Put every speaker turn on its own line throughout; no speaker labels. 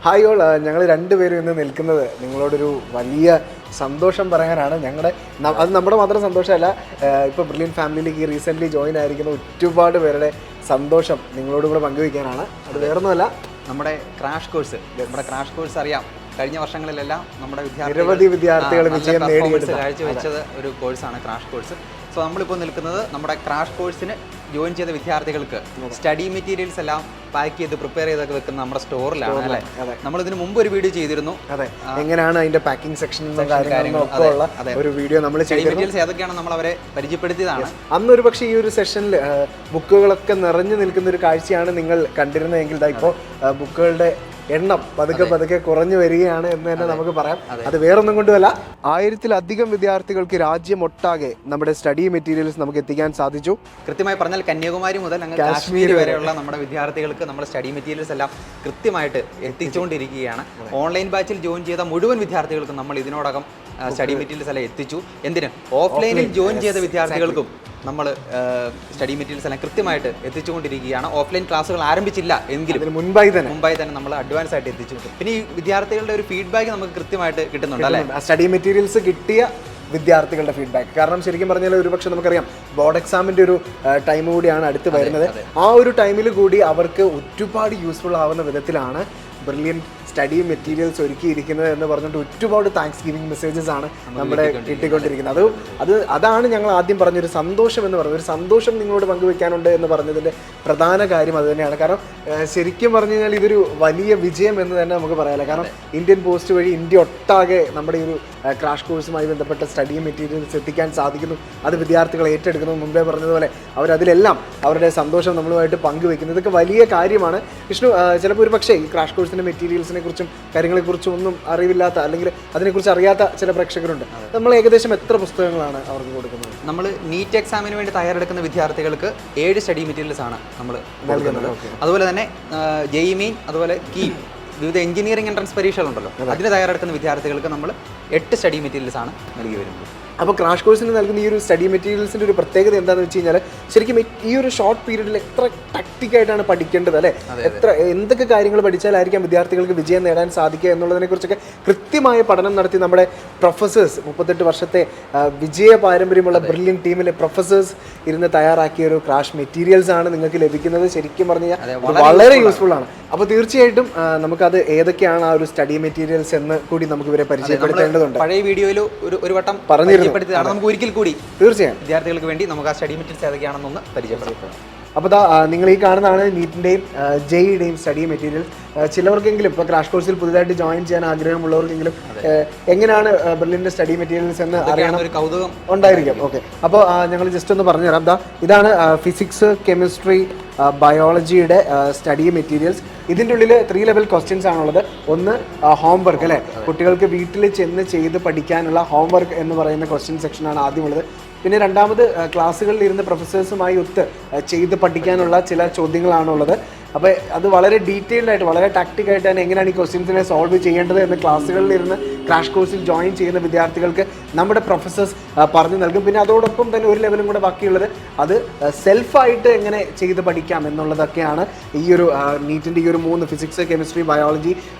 Hi all, ഞങ്ങൾ രണ്ടുപേരും ഇന്ന് നിൽക്കുന്നത് നിങ്ങളോടൊരു വലിയ സന്തോഷം പറയാനാണ്. അത് നമ്മുടെ മാത്രം സന്തോഷമല്ല, ഇപ്പോൾ ബ്രില്യൻ ഫാമിലിയിലേക്ക് റീസെൻ്റ്ലി ജോയിൻ ആയിരിക്കുന്ന ഒരുപാട് പേരുടെ സന്തോഷം നിങ്ങളോട് കൂടെ പങ്കുവയ്ക്കാനാണ്. അത് വേറൊന്നുമല്ല,
നമ്മുടെ ക്രാഷ് കോഴ്സ് അറിയാം. കഴിഞ്ഞ വർഷങ്ങളിലെല്ലാം നമ്മുടെ
നിരവധി വിദ്യാർത്ഥികൾ വിജയം നേടിയെടുത്ത്
കാഴ്ചവെച്ചത് ഒരു കോഴ്സാണ് ക്രാഷ് കോഴ്സ്. സോ നമ്മളിപ്പോൾ നിൽക്കുന്നത് നമ്മുടെ ക്രാഷ് കോഴ്സിന് ജോയിൻ ചെയ്ത വിദ്യാർത്ഥികൾക്ക് സ്റ്റഡി മെറ്റീരിയൽസ് എല്ലാം പാക്ക് ചെയ്ത് പ്രിപ്പയർ ചെയ്തൊക്കെ വെക്കുന്ന നമ്മുടെ സ്റ്റോറിലാണ് അല്ലേ. നമ്മളിതിന് മുമ്പ് ഒരു വീഡിയോ ചെയ്തിരുന്നു,
എങ്ങനെയാണ് അതിന്റെ പാക്കിംഗ് സെക്ഷനും ഒരു വീഡിയോ നമ്മൾ
മെറ്റീരിയൽസ് ഏതൊക്കെയാണ് നമ്മൾ അവരെ പരിചയപ്പെടുത്തിയതാണ്.
അന്നൊരു പക്ഷേ ഈ ഒരു സെഷനിൽ ബുക്കുകളൊക്കെ നിറഞ്ഞു നിൽക്കുന്ന ഒരു കാഴ്ചയാണ് നിങ്ങൾ കണ്ടിരുന്നതെങ്കിൽ ഇപ്പോൾ ബുക്കുകളുടെ എണ്ണം പതുക്കെ കുറഞ്ഞു വരികയാണ് എന്ന് തന്നെ നമുക്ക് പറയാം. അത് വേറൊന്നും കൊണ്ടുമല്ല, 1000-ലധികം വിദ്യാർത്ഥികൾക്ക് രാജ്യമൊട്ടാകെ നമ്മുടെ സ്റ്റഡി മെറ്റീരിയൽസ് നമുക്ക് എത്തിക്കാൻ സാധിച്ചു.
കൃത്യമായി പറഞ്ഞാൽ കന്യാകുമാരി മുതൽ അങ്ങ് കാശ്മീർ വരെയുള്ള നമ്മുടെ വിദ്യാർത്ഥികൾക്ക് നമ്മുടെ സ്റ്റഡി മെറ്റീരിയൽസ് എല്ലാം കൃത്യമായിട്ട് എത്തിച്ചുകൊണ്ടിരിക്കുകയാണ്. ഓൺലൈൻ ബാച്ചിൽ ജോയിൻ ചെയ്ത മുഴുവൻ വിദ്യാർത്ഥികൾക്കും നമ്മൾ ഇതിനോടകം സ്റ്റഡി മെറ്റീരിയൽസ് എല്ലാം എത്തിച്ചു. എന്തിന് ഓഫ്ലൈനിൽ ജോയിൻ ചെയ്ത വിദ്യാർത്ഥികൾക്കും നമ്മൾ സ്റ്റഡി മെറ്റീരിയൽസ് എല്ലാം കൃത്യമായിട്ട് എത്തിച്ചുകൊണ്ടിരിക്കുകയാണ്. ഓഫ്ലൈൻ ക്ലാസ്സുകൾ ആരംഭിച്ചില്ല എങ്കിലും മുമ്പായി തന്നെ നമ്മൾ അഡ്വാൻസ് ആയിട്ട് എത്തിച്ചു. പിന്നെ ഈ വിദ്യാർത്ഥികളുടെ ഒരു ഫീഡ്ബാക്ക് നമുക്ക് കൃത്യമായിട്ട് കിട്ടുന്നുണ്ട് അല്ലേ.
സ്റ്റഡി മെറ്റീരിയൽസ് കിട്ടിയ വിദ്യാർത്ഥികളുടെ ഫീഡ്ബാക്ക്, കാരണം ശരിക്കും പറഞ്ഞാൽ ഒരുപക്ഷെ നമുക്കറിയാം ബോർഡ് എക്സാമിൻ്റെ ഒരു ടൈം കൂടിയാണ് അടുത്ത് വരുന്നത്. ആ ഒരു ടൈമിൽ കൂടി അവർക്ക് ഒരുപാട് യൂസ്ഫുൾ ആവുന്ന വിധത്തിലാണ് ബ്രില്യൻ സ്റ്റഡി മെറ്റീരിയൽസ് ഒരുക്കിയിരിക്കുന്നത് എന്ന് പറഞ്ഞിട്ട് ഒരുപാട് താങ്ക്സ് ഗിവിംഗ് മെസ്സേജസ് ആണ് നമ്മുടെ കിട്ടിക്കൊണ്ടിരിക്കുന്നത്. അതാണ് ഞങ്ങൾ ആദ്യം പറഞ്ഞൊരു സന്തോഷം എന്ന് പറഞ്ഞത്. ഒരു സന്തോഷം നിങ്ങളോട് പങ്കുവെക്കാനുണ്ട് എന്ന് പറഞ്ഞതിൻ്റെ പ്രധാന കാര്യം അത് തന്നെയാണ്. കാരണം ശരിക്കും പറഞ്ഞു കഴിഞ്ഞാൽ ഇതൊരു വലിയ വിജയം എന്ന് തന്നെ നമുക്ക് പറയാമല്ലോ. കാരണം ഇന്ത്യൻ പോസ്റ്റ് വഴി ഇന്ത്യ ഒട്ടാകെ നമ്മുടെ ഈ ഒരു ക്രാഷ് കോഴ്സുമായി ബന്ധപ്പെട്ട സ്റ്റഡി മെറ്റീരിയൽസ് എത്തിക്കാൻ സാധിക്കുന്നു. അത് വിദ്യാർത്ഥികൾ ഏറ്റെടുക്കുന്നു. മുമ്പേ പറഞ്ഞതുപോലെ അവരതിലെല്ലാം അവരുടെ സന്തോഷം നമ്മളുമായിട്ട് പങ്കുവെക്കുന്നു. ഇതൊക്കെ വലിയ കാര്യമാണ്. വിഷ്ണു, ചിലപ്പോൾ ഒരു പക്ഷേ ഈ ക്രാഷ് കോഴ്സിൻ്റെ മെറ്റീരിയൽസിനെ കുറിച്ചും കാര്യങ്ങളെക്കുറിച്ചും ഒന്നും അറിവില്ലാത്ത അല്ലെങ്കിൽ അതിനെക്കുറിച്ച് അറിയാത്ത ചില പ്രേക്ഷകരുണ്ട്. നമ്മൾ ഏകദേശം എത്ര പുസ്തകങ്ങളാണ് അവർക്ക് കൊടുക്കുന്നത്?
നമ്മൾ നീറ്റ് എക്സാമിന് വേണ്ടി തയ്യാറെടുക്കുന്ന വിദ്യാർത്ഥികൾക്ക് 7 സ്റ്റഡി മെറ്റീരിയൽസ് ആണ് നമ്മൾ നൽകുന്നത്. അതുപോലെ തന്നെ JEE മെയിൻ, അതുപോലെ കീം, വിവിധ എഞ്ചിനീയറിംഗ് എൻട്രൻസ് പരീക്ഷകളുണ്ടല്ലോ, അതിന് തയ്യാറെടുക്കുന്ന വിദ്യാർത്ഥികൾക്ക് നമ്മൾ 8 സ്റ്റഡി മെറ്റീരിയൽസ് ആണ് നൽകി വരുന്നത്.
അപ്പോൾ ക്രാഷ് കോഴ്സിന് നൽകുന്ന ഈ ഒരു സ്റ്റഡി മെറ്റീരിയൽസിൻ്റെ ഒരു പ്രത്യേകത എന്താണെന്ന് വെച്ച് കഴിഞ്ഞാൽ ശരിക്കും ഈ ഒരു ഷോർട്ട് പീരീഡിൽ എത്ര ടാക്റ്റിക്കായിട്ടാണ് പഠിക്കേണ്ടത് അല്ലേ, എന്തൊക്കെ കാര്യങ്ങൾ പഠിച്ചാലായിരിക്കാം വിദ്യാർത്ഥികൾക്ക് വിജയം നേടാൻ സാധിക്കുക എന്നുള്ളതിനെക്കുറിച്ചൊക്കെ കൃത്യമായ പഠനം നടത്തി നമ്മുടെ പ്രൊഫസേഴ്സ്, 38 വർഷത്തെ വിജയ പാരമ്പര്യമുള്ള ബ്രില്യൻ ടീമിലെ പ്രൊഫസേഴ്സ് ഇരുന്ന് തയ്യാറാക്കിയ ഒരു ക്രാഷ് മെറ്റീരിയൽസ് ആണ് നിങ്ങൾക്ക് ലഭിക്കുന്നത്. ശരിക്കും പറഞ്ഞു കഴിഞ്ഞാൽ വളരെ യൂസ്ഫുൾ ആണ്. അപ്പോൾ തീർച്ചയായിട്ടും നമുക്കത് ഏതൊക്കെയാണ് ആ ഒരു സ്റ്റഡി മെറ്റീരിയൽസ് എന്ന് കൂടി നമുക്ക് ഇവരെ പരിചയപ്പെടുത്തേണ്ടതുണ്ട്.
പഴയ വീഡിയോയിൽ ഒരു വട്ടം
പറഞ്ഞിരുന്നു,
നമുക്ക് ഒരിക്കൽ കൂടി
തീർച്ചയായും
വിദ്യാർത്ഥികൾക്ക് വേണ്ടി നമുക്ക് ആ സ്റ്റഡി മെറ്റീരിയൽസ് ഏതൊക്കെയാണെന്നൊന്ന് പരിചയപ്പെടുത്താം.
അപ്പോൾ നിങ്ങൾ ഈ കാണുന്നതാണ് നീറ്റിൻ്റെയും JEEയുടെയും സ്റ്റഡി മെറ്റീരിയൽ. ചിലവർക്കെങ്കിലും ഇപ്പോൾ ക്രാഷ് കോഴ്സിൽ പുതുതായിട്ട് ജോയിൻ ചെയ്യാൻ ആഗ്രഹമുള്ളവർക്കെങ്കിലും എങ്ങനെയാണ് ബ്രില്യൻ്റെ സ്റ്റഡി മെറ്റീരിയൽസ് എന്ന് അറിയാൻ
ഒരു കൗതുകം
ഉണ്ടായിരിക്കും. ഓക്കെ, അപ്പോൾ ഞങ്ങൾ ജസ്റ്റ് ഒന്ന് പറഞ്ഞുതരാം. ഇതാണ് ഫിസിക്സ്, കെമിസ്ട്രി, ബയോളജിയുടെ സ്റ്റഡി മെറ്റീരിയൽസ്. ഇതിൻ്റെ ഉള്ളിൽ 3 ലെവൽ ക്വസ്റ്റ്യൻസ് ആണുള്ളത്. ഒന്ന് ഹോംവർക്ക് അല്ലേ, കുട്ടികൾക്ക് വീട്ടിൽ ചെന്ന് ചെയ്ത് പഠിക്കാനുള്ള ഹോംവർക്ക് എന്ന് പറയുന്ന ക്വസ്റ്റ്യൻ സെക്ഷനാണ് ആദ്യമുള്ളത്. പിന്നെ രണ്ടാമത് ക്ലാസ്സുകളിൽ ഇരുന്ന് പ്രൊഫസേഴ്സുമായി ഒത്ത് ചെയ്ത് പഠിക്കാനുള്ള ചില ചോദ്യങ്ങളാണുള്ളത്. അപ്പോൾ അത് വളരെ ഡീറ്റെയിൽഡ് ആയിട്ട് വളരെ ടാക്റ്റിക്കായിട്ട് തന്നെ എങ്ങനെയാണ് ഈ ക്വസ്റ്റ്യൻസിനെ സോൾവ് ചെയ്യേണ്ടത് എന്ന് ക്ലാസ്സുകളിൽ ഇരുന്ന് ക്രാഷ് കോഴ്സിൽ ജോയിൻ ചെയ്യുന്ന വിദ്യാർത്ഥികൾക്ക് നമ്മുടെ പ്രൊഫസേഴ്സ് പറഞ്ഞു നൽകും. പിന്നെ അതോടൊപ്പം തന്നെ ഒരു ലെവലും കൂടെ ബാക്കിയുള്ളത് അത് സെൽഫായിട്ട് എങ്ങനെ ചെയ്ത് പഠിക്കാം എന്നുള്ളതൊക്കെയാണ് ഈ ഒരു നീറ്റിൻ്റെ ഈ ഒരു 3 ഫിസിക്സ്, കെമിസ്ട്രി, ബയോളജി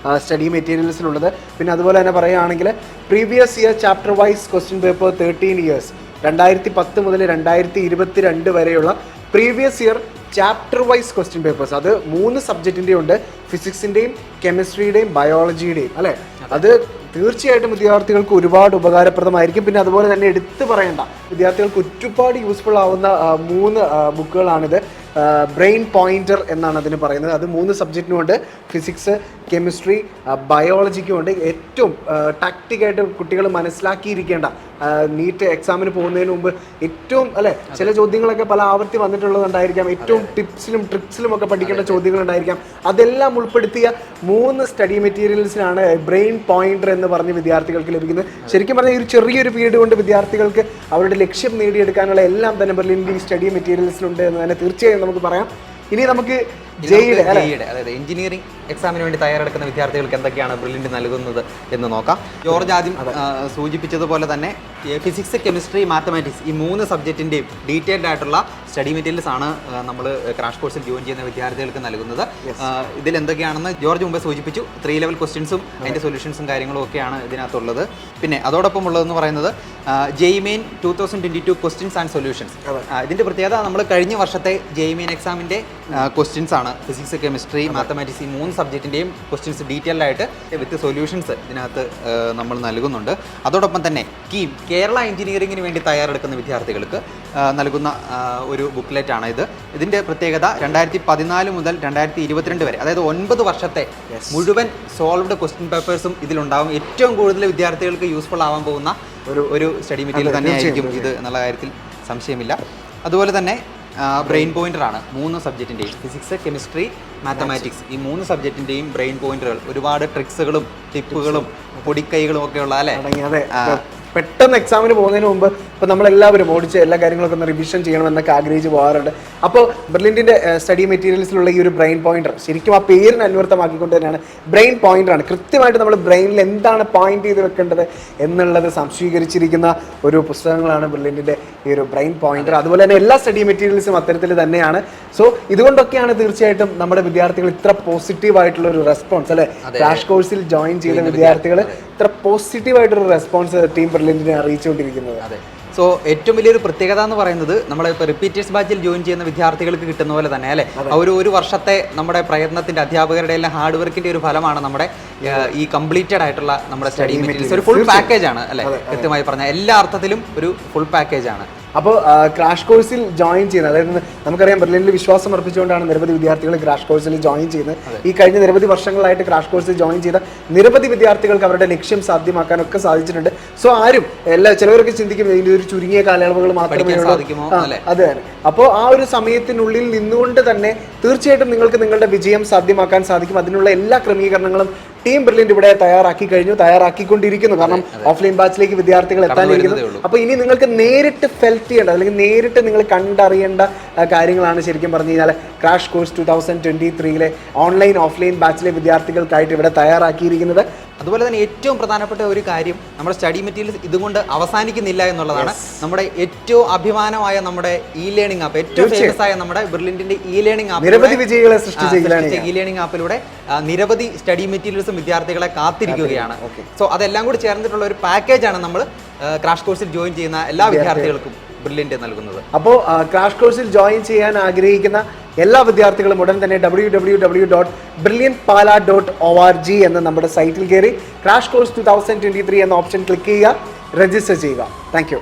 സ്റ്റഡി മെറ്റീരിയൽസിലുള്ളത്. പിന്നെ അതുപോലെ തന്നെ പറയുകയാണെങ്കിൽ previous year chapter wise question paper 13 years 2010 മുതൽ 2022 വരെയുള്ള previous year chapter wise question papers, അത് 3 സബ്ജക്റ്റിൻ്റെയും ഉണ്ട്, ഫിസിക്സിൻ്റെയും കെമിസ്ട്രിയുടെയും ബയോളജിയുടെയും അല്ലേ. അത് തീർച്ചയായിട്ടും വിദ്യാർത്ഥികൾക്ക് ഒരുപാട് ഉപകാരപ്രദമായിരിക്കും. പിന്നെ അതുപോലെ തന്നെ എടുത്തു പറയേണ്ട വിദ്യാർത്ഥികൾക്ക് ഒരുപാട് യൂസ്ഫുൾ ആവുന്ന 3 ബുക്കുകളാണിത്. ബ്രെയിൻ പോയിന്റർ എന്നാണ് അതിന് പറയുന്നത്. അത് 3 സബ്ജക്റ്റിനുമുണ്ട്, ഫിസിക്സ്, കെമിസ്ട്രി, ബയോളജിക്കുമുണ്ട്. ഏറ്റവും ടാക്റ്റിക്കായിട്ട് കുട്ടികൾ മനസ്സിലാക്കിയിരിക്കേണ്ട, നീറ്റ് എക്സാമിന് പോകുന്നതിന് മുമ്പ് ഏറ്റവും അല്ലേ ചില ചോദ്യങ്ങളൊക്കെ പല ആവർത്തി വന്നിട്ടുള്ളതുണ്ടായിരിക്കാം, ഏറ്റവും ടിപ്സിലും ട്രിക്സിലും ഒക്കെ പഠിക്കേണ്ട ചോദ്യങ്ങളുണ്ടായിരിക്കാം. അതെല്ലാം ഉൾപ്പെടുത്തിയ 3 സ്റ്റഡി മെറ്റീരിയൽസിനാണ് ബ്രെയിൻ പോയിന്റർ എന്ന് പറഞ്ഞ് വിദ്യാർത്ഥികൾക്ക് ലഭിക്കുന്നത്. ശരിക്കും പറഞ്ഞാൽ ഒരു ചെറിയൊരു പീരീഡ് കൊണ്ട് വിദ്യാർത്ഥികൾക്ക് അവരുടെ ലക്ഷ്യം നേടിയെടുക്കാനുള്ള എല്ലാം തന്നെ ബ്രില്യൻ്റ് സ്റ്റഡി മെറ്റീരിയൽസിലുണ്ട് എന്ന് തന്നെ തീർച്ചയായും നമുക്ക് പറയാം. ഇനി നമുക്ക് JEEയുടെ
അതായത് എഞ്ചിനീയറിംഗ് എക്സാമിന് വേണ്ടി തയ്യാറെടുക്കുന്ന വിദ്യാർത്ഥികൾക്ക് എന്തൊക്കെയാണ് ബ്രില്യൻറ്റ് നൽകുന്നത് എന്ന് നോക്കാം. ജോർജ് ആദ്യം സൂചിപ്പിച്ചതുപോലെ തന്നെ ഫിസിക്സ്, കെമിസ്ട്രി, മാത്തമാറ്റിക്സ് ഈ 3 സബ്ജക്റ്റിൻ്റെയും ഡീറ്റെയിൽഡ് ആയിട്ടുള്ള സ്റ്റഡി മെറ്റീരിയൽസ് ആണ് നമ്മൾ ക്രാഷ് കോഴ്സിൽ ജോയിൻ ചെയ്യുന്ന വിദ്യാർത്ഥികൾക്ക് നൽകുന്നത്. ഇതിൽ എന്തൊക്കെയാണെന്ന് ജോർജ് മുമ്പ് സൂചിപ്പിച്ചു. 3 ലെവൽ ക്വസ്റ്റ്യൻസും അതിൻ്റെ സൊല്യൂഷൻസും കാര്യങ്ങളും ഒക്കെയാണ് ഇതിനകത്തുള്ളത്. പിന്നെ അതോടൊപ്പം ഉള്ളതെന്ന് പറയുന്നത് JEE Main 2022 questions and solutions. ഇതിൻ്റെ പ്രത്യേകത നമ്മൾ കഴിഞ്ഞ വർഷത്തെ JEE Main എക്സാമിൻ്റെ ക്വസ്റ്റ്യൻസ് ആണ്. ഫിസിക്സ്, കെമിസ്ട്രി, മാത്തമാറ്റിക്സ് ഈ 3 സബ്ജക്റ്റിൻ്റെയും ക്വസ്റ്റ്യൻസ് ഡീറ്റെയിൽഡ് ആയിട്ട് വിത്ത് സൊല്യൂഷൻസ് ഇതിനകത്ത് നമ്മൾ നൽകുന്നുണ്ട്. അതോടൊപ്പം തന്നെ കേരള എഞ്ചിനീയറിംഗിന് വേണ്ടി തയ്യാറെടുക്കുന്ന വിദ്യാർത്ഥികൾക്ക് നൽകുന്ന ഒരു ബുക്ക്ലെറ്റ് ആണ് ഇത്. ഇതിൻ്റെ പ്രത്യേകത 2014 മുതൽ 2022 വരെ, അതായത് 9 വർഷത്തെ മുഴുവൻ സോൾവ്ഡ് ക്വസ്റ്റ്യൻ പേപ്പേഴ്സും ഇതിലുണ്ടാകും. ഏറ്റവും കൂടുതൽ വിദ്യാർത്ഥികൾക്ക് യൂസ്ഫുൾ ആവാൻ പോകുന്ന ഒരു സ്റ്റഡി മെറ്റീരിയൽ തന്നെയായിരിക്കും ഇത് എന്നുള്ള കാര്യത്തിൽ സംശയമില്ല. അതുപോലെ തന്നെ ബ്രെയിൻ പോയിന്റർ ആണ് 3 സബ്ജക്റ്റിൻ്റെയും, ഫിസിക്സ്, കെമിസ്ട്രി, മാത്തമാറ്റിക്സ് ഈ 3 സബ്ജക്റ്റിൻ്റെയും ബ്രെയിൻ പോയിന്ററുകൾ, ഒരുപാട് ട്രിക്സുകളും ടിപ്പുകളും പൊടിക്കൈകളും ഒക്കെ ഉള്ള അല്ലേ.
പെട്ടെന്ന് എക്സാമിന് പോകുന്നതിന് മുമ്പ് ഇപ്പോൾ നമ്മളെല്ലാവരും ഓടിച്ച് എല്ലാ കാര്യങ്ങളൊക്കെ ഒന്ന് റിവിഷൻ ചെയ്യണമെന്നൊക്കെ ആഗ്രഹിച്ച് പോകാറുണ്ട്. അപ്പോൾ ബ്രില്യൻറ്റിൻ്റെ സ്റ്റഡി മെറ്റീരിയൽസിലുള്ള ഈ ഒരു ബ്രെയിൻ പോയിന്റർ ശരിക്കും ആ പേരിന് അന്വർത്ഥമാക്കിക്കൊണ്ട് തന്നെയാണ് ബ്രെയിൻ പോയിന്ററാണ്. കൃത്യമായിട്ട് നമ്മൾ ബ്രെയിനിൽ എന്താണ് പോയിന്റ് ചെയ്ത് വെക്കേണ്ടത് എന്നുള്ളത് സംശീകരിച്ചിരിക്കുന്ന ഒരു പുസ്തകങ്ങളാണ് ബ്രില്യൻറ്റിൻ്റെ ഈ ഒരു ബ്രെയിൻ പോയിന്റർ. അതുപോലെ തന്നെ എല്ലാ സ്റ്റഡി മെറ്റീരിയൽസും അത്തരത്തിൽ തന്നെയാണ്. സോ ഇതുകൊണ്ടൊക്കെയാണ് തീർച്ചയായിട്ടും നമ്മുടെ വിദ്യാർത്ഥികൾ ഇത്ര പോസിറ്റീവായിട്ടുള്ള ഒരു റെസ്പോൺസ് അല്ലെ, ക്രാഷ് കോഴ്സിൽ ജോയിൻ ചെയ്ത വിദ്യാർത്ഥികൾ ഇത്ര പോസിറ്റീവായിട്ടൊരു റെസ്പോൺസ് ടീം ബ്രില്യൻറ്റിനെ അറിയിച്ചുകൊണ്ടിരിക്കുന്നത്.
അതെ. സോ ഏറ്റവും വലിയൊരു പ്രത്യേകത എന്ന് പറയുന്നത് നമ്മളിപ്പോൾ റിപ്പീറ്റേഴ്സ് ബാച്ചിൽ ജോയിൻ ചെയ്യുന്ന വിദ്യാർത്ഥികൾക്ക് കിട്ടുന്ന പോലെ തന്നെ അല്ലേ, ഒരു വർഷത്തെ നമ്മുടെ പ്രയത്നത്തിൻ്റെ അധ്യാപകരുടെ എല്ലാം ഹാർഡ് വർക്കിൻ്റെ ഒരു ഫലമാണ് നമ്മുടെ ഈ കംപ്ലീറ്റഡ് ആയിട്ടുള്ള നമ്മുടെ സ്റ്റഡി മെറ്റീരിയൽസ്. ഒരു ഫുൾ പാക്കേജ് ആണ് അല്ലേ, കൃത്യമായി പറഞ്ഞാൽ എല്ലാ അർത്ഥത്തിലും ഒരു ഫുൾ പാക്കേജ് ആണ്.
അപ്പോൾ ക്രാഷ് കോഴ്സിൽ ജോയിൻ ചെയ്യുന്നത്, അതായത് നമുക്കറിയാം ബ്രില്യൻറ്റിൽ വിശ്വാസം അർപ്പിച്ചുകൊണ്ടാണ് നിരവധി വിദ്യാർത്ഥികൾ ക്രാഷ് കോഴ്സിൽ ജോയിൻ ചെയ്യുന്നത്. ഈ കഴിഞ്ഞ നിരവധി വർഷങ്ങളായിട്ട് ക്രാഷ് കോഴ്സിൽ ജോയിൻ ചെയ്ത നിരവധി വിദ്യാർത്ഥികൾക്ക് അവരുടെ ലക്ഷ്യം സാധ്യമാക്കാനൊക്കെ സാധിച്ചിട്ടുണ്ട്. സോ ആരും ചിലവരൊക്കെ ചിന്തിക്കും ഇതിൻ്റെ ഒരു ചുരുങ്ങിയ കാലയളവുകൾ മാത്രമേ ഉള്ളൂ. അതെ. അപ്പോൾ ആ ഒരു സമയത്തിനുള്ളിൽ നിന്നുകൊണ്ട് തന്നെ തീർച്ചയായിട്ടും നിങ്ങൾക്ക് നിങ്ങളുടെ വിജയം സാധ്യമാക്കാൻ സാധിക്കും. അതിനുള്ള എല്ലാ ക്രമീകരണങ്ങളും ടീം ബ്രില്യൻറ്റ് ഇവിടെ തയ്യാറാക്കിക്കൊണ്ടിരിക്കുന്നു. കാരണം ഓഫ്ലൈൻ ബാച്ചിലേക്ക് വിദ്യാർത്ഥികൾ എത്താനിരിക്കുന്നു. അപ്പോൾ ഇനി നിങ്ങൾക്ക് നേരിട്ട് ഫെൽറ്റ് ചെയ്യേണ്ട, അല്ലെങ്കിൽ നേരിട്ട് നിങ്ങൾ കണ്ടറിയേണ്ട കാര്യങ്ങളാണ് ശരിക്കും പറഞ്ഞു കഴിഞ്ഞാൽ ക്രാഷ് കോഴ്സ് 2023 ഓൺലൈൻ ഓഫ്ലൈൻ ബാച്ചിലെ വിദ്യാർത്ഥികൾക്കായിട്ട് ഇവിടെ തയ്യാറാക്കിയിരിക്കുന്നത്.
അതുപോലെ തന്നെ ഏറ്റവും പ്രധാനപ്പെട്ട ഒരു കാര്യം, നമ്മുടെ സ്റ്റഡി മെറ്റീരിയൽസ് ഇതുകൊണ്ട് അവസാനിക്കുന്നില്ല എന്നുള്ളതാണ്. നമ്മുടെ ഏറ്റവും അഭിമാനമായ നമ്മുടെ ഇ ലേണിംഗ് ആപ്പ്, ഏറ്റവും ഫേമസ് ആയ നമ്മുടെ ബ്രില്യൻറ്റിന്റെ ഇ ലേണിംഗ് ആപ്പ്,
നിരവധി വിജയികളെ സൃഷ്ടിച്ച
ഇ ലേണിംഗ് ആപ്പിലൂടെ നിരവധി സ്റ്റഡി മെറ്റീരിയൽസും വിദ്യാർത്ഥികളെ കാത്തിരിക്കുകയാണ്. സോ അതെല്ലാം കൂടി ചേർന്നിട്ടുള്ള ഒരു പാക്കേജാണ് നമ്മൾ ക്രാഷ് കോഴ്സിൽ ജോയിൻ ചെയ്യുന്ന എല്ലാ വിദ്യാർത്ഥികൾക്കും ബ്രില്യൻറ്റ് നൽകുന്നത്.
അപ്പോൾ ക്രാഷ് കോഴ്സിൽ ജോയിൻ ചെയ്യാൻ ആഗ്രഹിക്കുന്ന എല്ലാ വിദ്യാർത്ഥികളും ഉടൻ തന്നെ www.brilliantpala.org എന്ന നമ്മുടെ സൈറ്റിൽ കയറി ക്രാഷ് കോഴ്സ് 2023 എന്ന ഓപ്ഷൻ ക്ലിക്ക് ചെയ്യുക, രജിസ്റ്റർ ചെയ്യുക. Thank you.